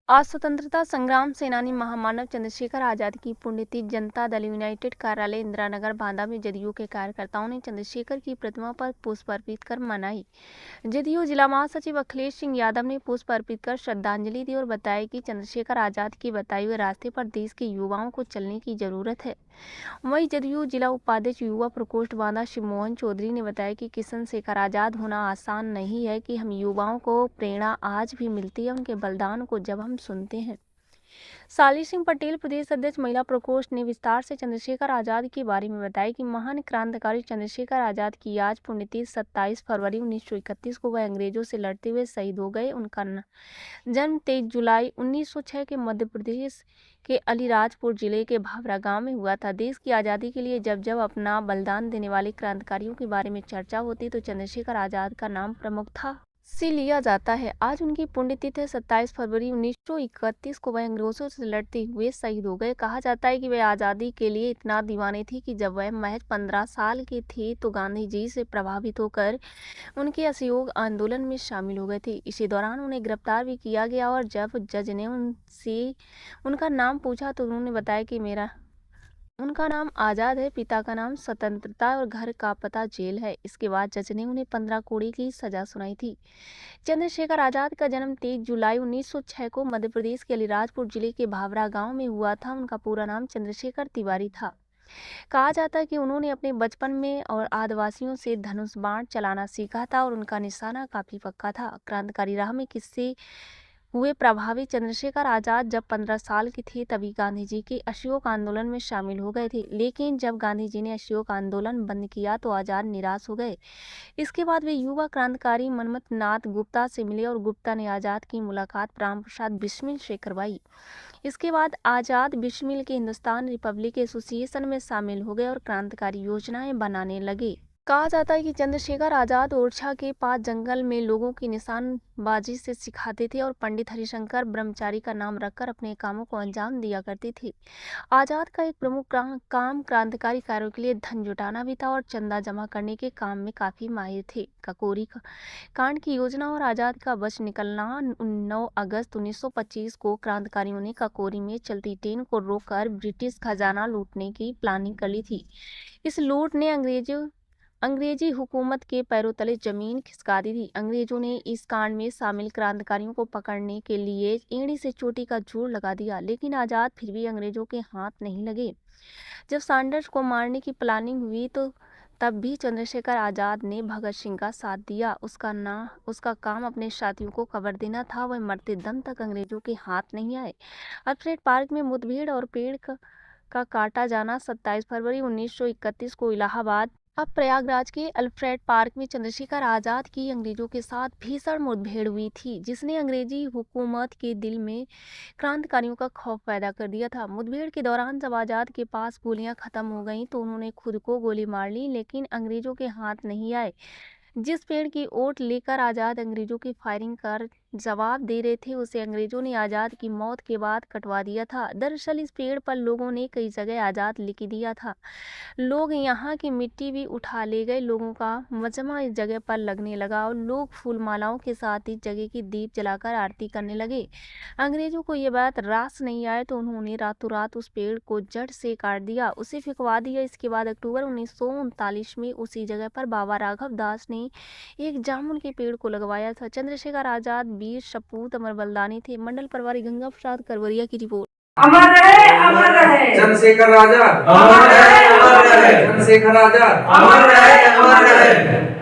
आज स्वतंत्रता संग्राम सेनानी महामानव चंद्रशेखर आजाद की पुण्यतिथि जनता दल यूनाइटेड कार्यालय इंदिरा नगर बांदा में जदयू के कार्यकर्ताओं ने चंद्रशेखर की प्रतिमा पर पुष्प अर्पित कर मनाई। जदयू जिला महासचिव अखिलेश सिंह यादव ने पुष्प अर्पित कर श्रद्धांजलि दी और बताया कि चंद्रशेखर आजाद की बताए हुए रास्ते पर देश के युवाओं को चलने की जरूरत है। वहीं जदयू जिला उपाध्यक्ष युवा प्रकोष्ठ बांदा शिव मोहन चौधरी ने बताया कि किशन शेखर आजाद होना आसान नहीं है, कि हम युवाओं को प्रेरणा आज भी मिलती है उनके बलिदान को जब हम सुनते हैं। साली सिंह पटेल प्रदेश अध्यक्ष महिला प्रकोष्ठ ने विस्तार से चंद्रशेखर आजाद के बारे में बताया कि महान क्रांतिकारी चंद्रशेखर आजाद की आज पुण्यतिथि 27 फरवरी 1931 को वह अंग्रेजों से लड़ते हुए शहीद हो गए। उनका जन्म 23 जुलाई 1906 के मध्य प्रदेश के अलीराजपुर जिले के भावरा गांव में हुआ था। देश की आज़ादी के लिए जब जब अपना बलिदान देने वाले क्रांतिकारियों के बारे में चर्चा होती तो चंद्रशेखर आजाद का नाम प्रमुखता से लिया जाता है। आज उनकी पुण्यतिथि है। 27 फरवरी 1931 को वह अंग्रेजों से लड़ते हुए शहीद हो गए। कहा जाता है कि वह आज़ादी के लिए इतना दीवाने थी कि जब वह महज 15 साल के थे तो गांधी जी से प्रभावित होकर उनके असहयोग आंदोलन में शामिल हो गए थे। इसी दौरान उन्हें गिरफ्तार भी किया गया और जब जज ने उनसे उनका नाम पूछा तो उन्होंने बताया कि उनका नाम आज़ाद है, पिता का नाम स्वतंत्रता और घर का पता जेल है। इसके बाद जज ने उन्हें 15 कोड़े की सजा सुनाई थी। चंद्रशेखर आजाद का जन्म 23 जुलाई 1906 को मध्य प्रदेश के अलीराजपुर जिले के भावरा गांव में हुआ था। उनका पूरा नाम चंद्रशेखर तिवारी था। कहा जाता है कि उन्होंने अपने बचपन में और आदिवासियों से धनुष बाण चलाना सीखा था और उनका निशाना काफी पक्का था। क्रांतिकारी राह में किससे हुए प्रभावी चंद्रशेखर आजाद जब 15 साल के थे तभी गांधी जी के असहयोग आंदोलन में शामिल हो गए थे। लेकिन जब गांधी जी ने असहयोग आंदोलन बंद किया तो आजाद निराश हो गए। इसके बाद वे युवा क्रांतिकारी मनमथ नाथ गुप्ता से मिले और गुप्ता ने आजाद की मुलाकात राम प्रसाद बिस्मिल से करवाई। इसके बाद आजाद बिस्मिल के हिंदुस्तान रिपब्लिक एसोसिएशन में शामिल हो गए और क्रांतिकारी योजनाएं बनाने लगे। कहा जाता है कि चंद्रशेखर आजाद ओरछा के पास जंगल में लोगों की निशानबाजी से सिखाते थे और पंडित हरिशंकर ब्रह्मचारी का नाम रखकर अपने कामों को अंजाम दिया करते थे। आजाद का एक प्रमुख काम क्रांतिकारी कार्यों के लिए धन जुटाना भी था और चंदा जमा करने के काम में काफी माहिर थे। ककोरी कांड की योजना और आजाद का बच निकलना। 9 अगस्त 1925 को क्रांतिकारियों ने ककोरी में चलती ट्रेन को रोककर ब्रिटिश खजाना लूटने की प्लानिंग कर ली थी। इस लूट ने अंग्रेजी हुकूमत के पैरों तले जमीन खिसका दी थी। अंग्रेजों ने इस कांड में शामिल क्रांतिकारियों को पकड़ने के लिए एड़ी से चोटी का जोर लगा दिया, लेकिन आजाद फिर भी अंग्रेजों के हाथ नहीं लगे। जब सैंडर्स को मारने की प्लानिंग हुई तो तब भी चंद्रशेखर आजाद ने भगत सिंह का साथ दिया। उसका काम अपने साथियों को खबर देना था। वह मरते दम तक अंग्रेजों के हाथ नहीं आए। अल्फ्रेड पार्क में मुठभेड़ और पेड़ का काटा जाना। 27 फरवरी 1931 को इलाहाबाद अब प्रयागराज के अल्फ्रेड पार्क में चंद्रशेखर आजाद की अंग्रेजों के साथ भीषण मुठभेड़ हुई थी, जिसने अंग्रेजी हुकूमत के दिल में क्रांतिकारियों का खौफ पैदा कर दिया था। मुठभेड़ के दौरान जब आजाद के पास गोलियां खत्म हो गईं तो उन्होंने खुद को गोली मार ली, लेकिन अंग्रेजों के हाथ नहीं आए। जिस पेड़ की ओट लेकर आजाद अंग्रेजों की फायरिंग कर जवाब दे रहे थे, उसे अंग्रेजों ने आजाद की मौत के बाद कटवा दिया था। दरअसल इस पेड़ पर लोगों ने कई जगह आजाद लिख दिया था। लोग यहाँ की मिट्टी भी उठा ले गए। लोगों का मजमा इस जगह पर लगने लगा और लोग फूल मालाओं के साथ इस जगह की दीप जलाकर आरती करने लगे। अंग्रेजों को ये बात रास नहीं आए तो उन्होंने रातों रात उस पेड़ को जड़ से काट दिया, उसे फेंकवा दिया। इसके बाद अक्टूबर 1939 में उसी जगह पर बाबा राघव दास ने एक जामुन के पेड़ को लगवाया था। चंद्रशेखर आजाद वीर सपूत अमर बलिदानी थे। मंडल प्रभारी गंगा प्रसाद करवरिया की रिपोर्ट। अमर रहे, अमर रहे चंद्रशेखर आजाद, अमर रहे, अमर रहे चंद्रशेखर आजाद, अमर रहे, अमर रहे।